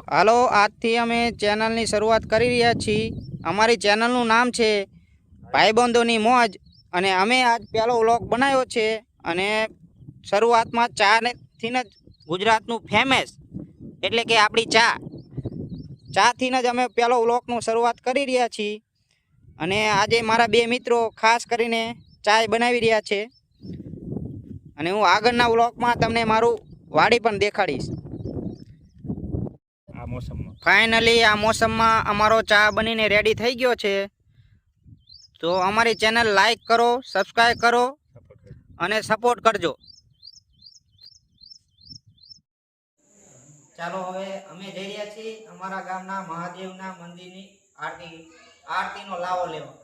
હાલો, આજથી અમે ચેનલની શરૂઆત કરી રહ્યા છીએ। અમારી ચેનલનું નામ છે ભાઈબંધોની મોજ અને અમે આજ પહેલો વ્લોગ બનાવ્યો છે અને શરૂઆતમાં ચાથી જ ગુજરાતનું ફેમસ એટલે કે આપણી ચાથી જ અમે પહેલો વ્લોગનું શરૂઆત કરી રહ્યા છીએ અને આજે મારા બે મિત્રો ખાસ કરીને ચાય બનાવી રહ્યા છે અને હું આગળના વ્લોગમાં તમને મારું વાડી પણ દેખાડીશ। ફાઇનલી આ મોસમમાં અમારો ચા બનીને રેડી થઈ ગયો છે, તો અમારી ચેનલ લાઈક કરો, સબસ્ક્રાઈબ કરો અને સપોર્ટ કરજો। ચાલો હવે અમે જઈ રહ્યા છીએ અમારા ગામના મહાદેવના મંદિરની આરતીનો લાવો લેવા।